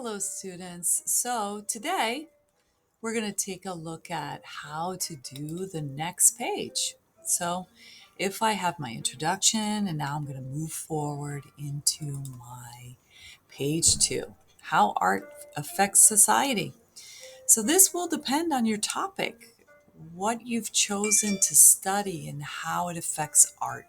Hello, students. So today we're going to take a look at how to do the next page. So if I have my introduction and now I'm going to move forward into my page 2, how art affects society. So this will depend on your topic, what you've chosen to study and how it affects art.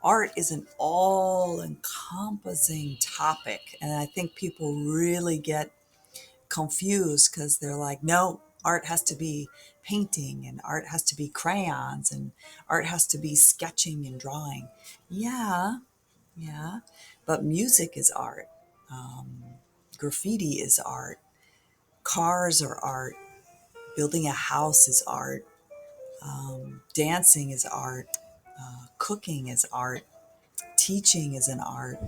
Art is an all encompassing topic, and I think people really get confused because they're like, no, art has to be painting and art has to be crayons and art has to be sketching and drawing. Yeah, yeah, but music is art. Graffiti is art. Cars are art. Building a house is art. Dancing is art. Cooking is art. Teaching is an art.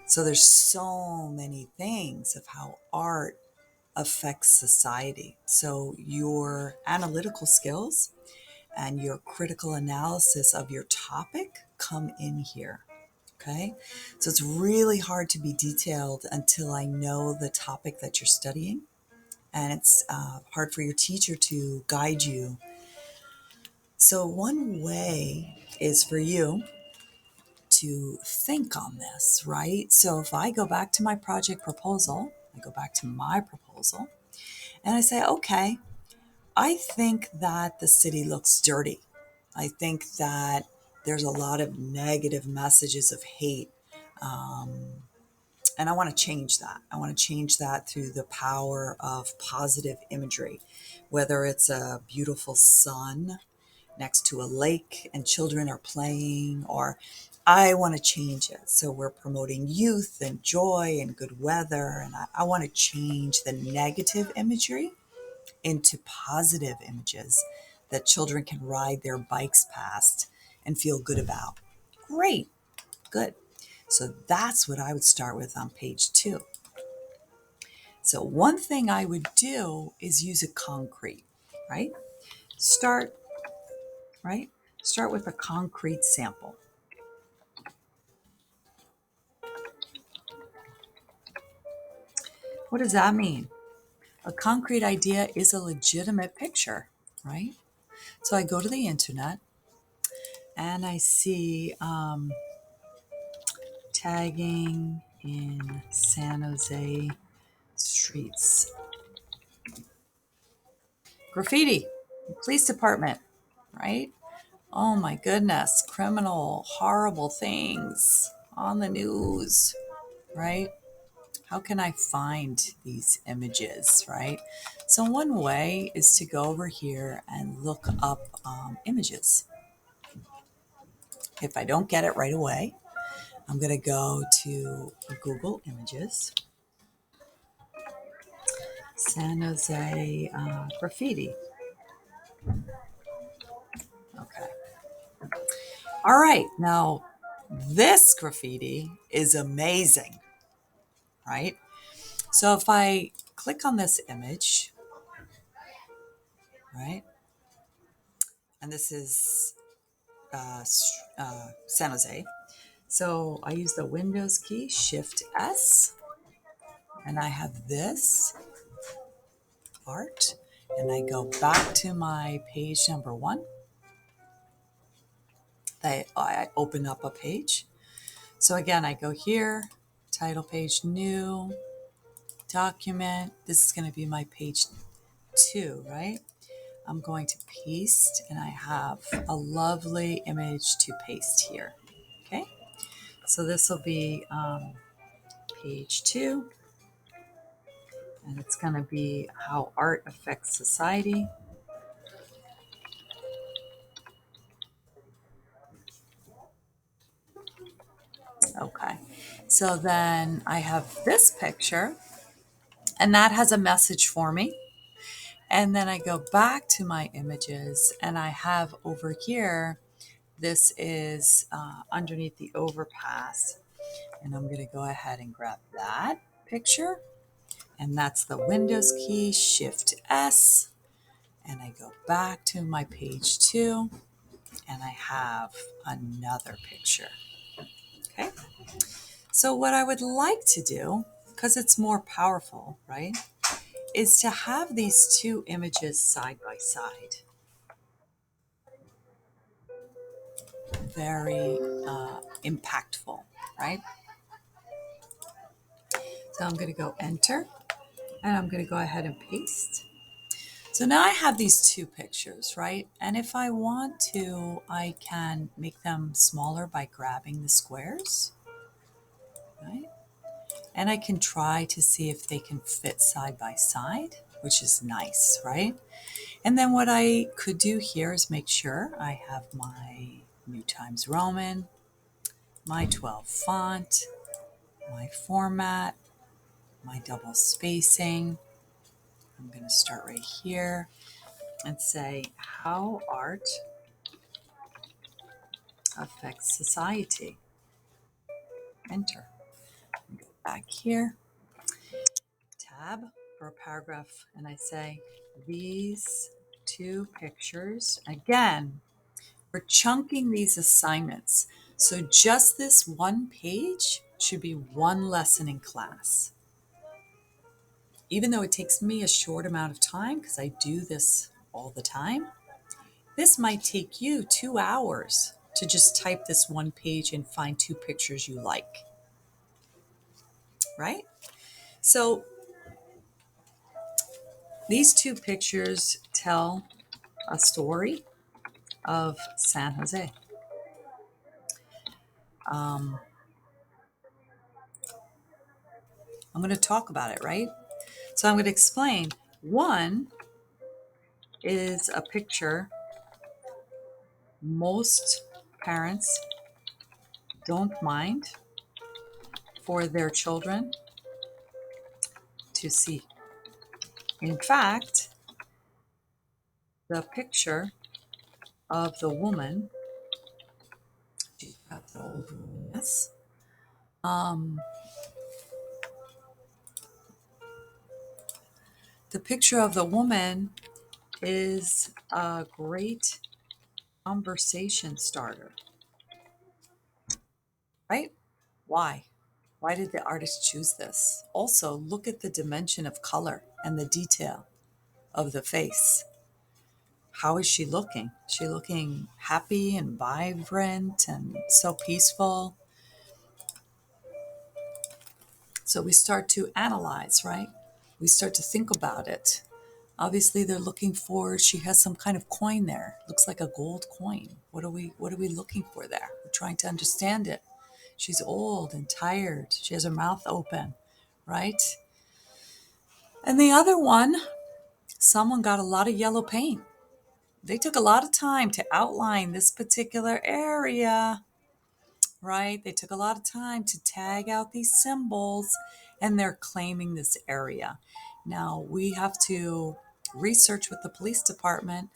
So there's so many things of how art affects society. So your analytical skills and your critical analysis of your topic come in here. Okay. So it's really hard to be detailed until I know the topic that you're studying. And it's hard for your teacher to guide you. So one way is for you to think on this, right? So if I go back to my project proposal, and I say, okay, I think that the city looks dirty. I think that there's a lot of negative messages of hate. And I want to change that. I want to change that through the power of positive imagery, whether it's a beautiful sun next to a lake and children are playing, or I want to change it. So we're promoting youth and joy and good weather. And I want to change the negative imagery into positive images that children can ride their bikes past and feel good about. Great, good. So that's what I would start with on page 2. So one thing I would do is use a concrete, right? Start, right? Start with a concrete sample. What does that mean? A concrete idea is a legitimate picture, right? So I go to the internet and I see tagging in San Jose streets. Graffiti, police department, right? Oh my goodness, criminal, horrible things on the news, right? How can I find these images, right? So one way is to go over here and look up images. If I don't get it right away, I'm going to go to Google Images, San Jose graffiti. Okay. All right. Now, this graffiti is amazing, right? So if I click on this image, right, and this is San Jose. So I use the Windows key, Shift S, and I have this art, and I go back to my page number 1. I open up a page. So again, I go here, title page, new, document. This is going to be my page 2, right? I'm going to paste, and I have a lovely image to paste here. Okay, so this will be page 2, and it's going to be how art affects society. Okay, so then I have this picture, and that has a message for me. And then I go back to my images, and I have over here, this is underneath the overpass. And I'm going to go ahead and grab that picture. And that's the Windows key, Shift S. And I go back to my page 2, and I have another picture. Okay. So what I would like to do because it's more powerful, right, is to have these two images side by side. Very impactful, right? So I'm going to go enter, and I'm going to go ahead and paste. So now I have these two pictures, right? And if I want to, I can make them smaller by grabbing the squares, right? And I can try to see if they can fit side by side, which is nice, right? And then what I could do here is make sure I have my New Times Roman, my 12 font, my format, my double spacing. I'm going to start right here and say how art affects society. Enter. Go back here, tab for a paragraph, and I say these two pictures. Again, we're chunking these assignments. So just this one page should be one lesson in class. Even though it takes me a short amount of time, because I do this all the time, this might take you 2 hours to just type this one page and find two pictures you like, right? So these two pictures tell a story of San Jose. Um, I'm going to talk about it, right? So I'm going to explain. One is a picture most parents don't mind for their children to see. In fact, the picture of the woman, she's got the old woman, yes. The picture of the woman is a great conversation starter, right? Why? Why did the artist choose this? Also, look at the dimension of color and the detail of the face. How is she looking? Is she looking happy and vibrant and so peaceful? So we start to analyze, right? We start to think about it. Obviously, they're looking for, she has some kind of coin there. Looks like a gold coin. What are we looking for there? We're trying to understand it. She's old and tired. She has her mouth open, right? And the other one, someone got a lot of yellow paint. They took a lot of time to outline this particular area, right? They took a lot of time to tag out these symbols, and they're claiming this area. Now, we have to research with the police department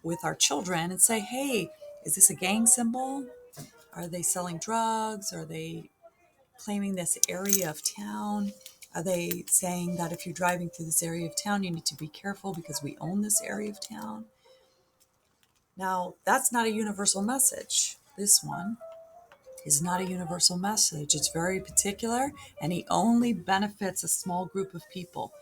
with our children and say, hey, is this a gang symbol? Are they selling drugs? Are they claiming this area of town? Are they saying that if you're driving through this area of town, you need to be careful because we own this area of town? Now, that's not a universal message. This one is not a universal message. It's very particular, and he only benefits a small group of people.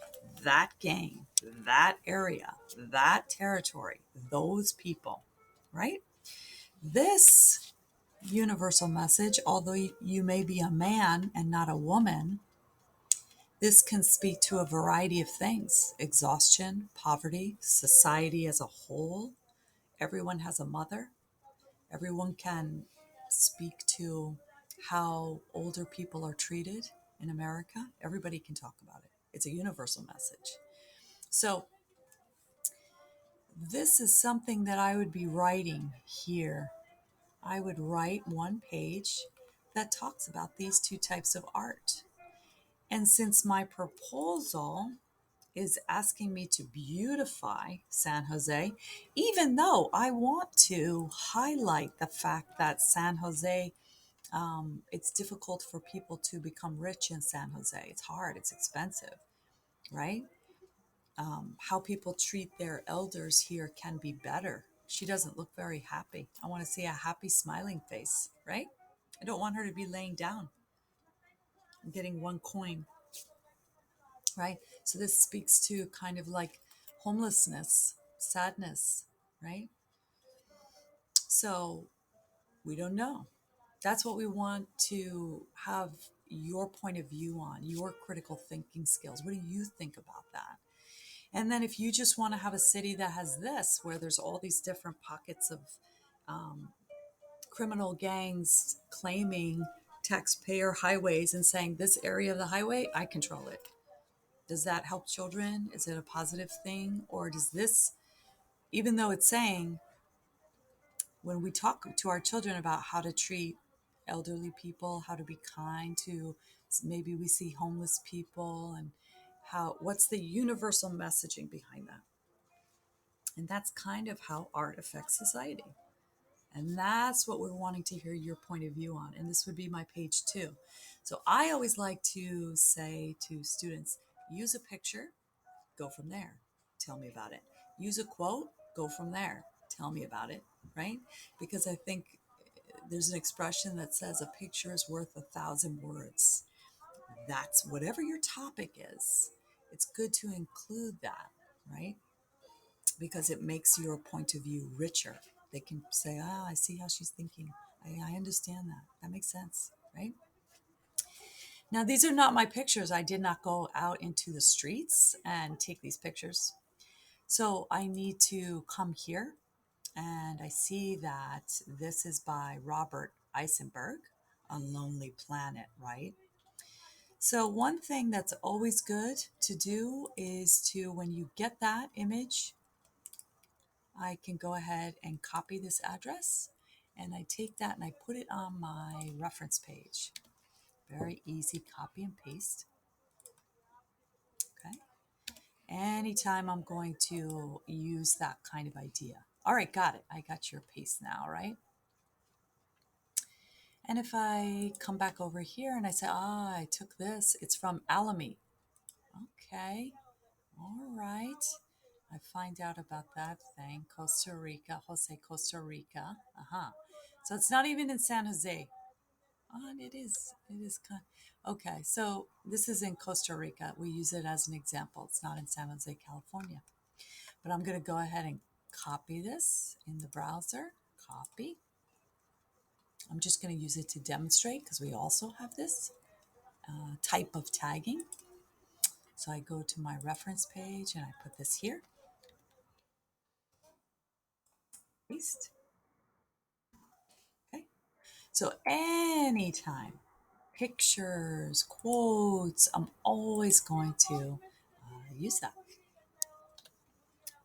That gang, that area, that territory, those people, right? This universal message, although you may be a man and not a woman, this can speak to a variety of things: exhaustion, poverty, society as a whole. Everyone has a mother. Everyone can speak to how older people are treated in America. Everybody can talk about it. It's a universal message. So, this is something that I would be writing here. I would write one page that talks about these two types of art. And since my proposal is asking me to beautify San Jose, even though I want to highlight the fact that San Jose, it's difficult for people to become rich in San Jose. It's hard, it's expensive, right? How people treat their elders here can be better. She doesn't look very happy. I want to see a happy, smiling face, right? I don't want her to be laying down and getting one coin. right? So this speaks to kind of like homelessness, sadness, right? So we don't know. That's what we want to have your point of view on, your critical thinking skills. What do you think about that? And then if you just want to have a city that has this, where there's all these different pockets of criminal gangs claiming taxpayer highways and saying, this area of the highway, I control it. Does that help children? Is it a positive thing? Or does this, even though it's saying when we talk to our children about how to treat elderly people, how to be kind to, maybe we see homeless people, and how, what's the universal messaging behind that? And that's kind of how art affects society. And that's what we're wanting to hear your point of view on. And this would be my page 2. So I always like to say to students, use a picture, go from there. Tell me about it. Use a quote, go from there. Tell me about it, right? Because I think there's an expression that says a picture is worth 1,000 words. That's whatever your topic is. It's good to include that, right? Because it makes your point of view richer. They can say, I see how she's thinking. I understand that. That makes sense, right? Now, these are not my pictures. I did not go out into the streets and take these pictures. So I need to come here, and I see that this is by Robert Eisenberg, A Lonely Planet, right? So one thing that's always good to do is to, when you get that image, I can go ahead and copy this address, and I take that and I put it on my reference page. Very easy copy and paste. Okay. Anytime I'm going to use that kind of idea. All right, got it. I got your paste now, right? And if I come back over here and I say, I took this, it's from Alamy. Okay, all right. I find out about that thing. Costa Rica, Jose, Costa Rica. Uh-huh. So it's not even in San Jose. Oh, and it is. It is kind. Okay, so this is in Costa Rica. We use it as an example. It's not in San Jose, California. But I'm going to go ahead and copy this in the browser. Copy. I'm just going to use it to demonstrate because we also have this type of tagging. So I go to my reference page and I put this here. Paste. Okay. So anytime, pictures, quotes, I'm always going to use that.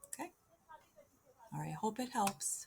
Okay. All right. Hope it helps.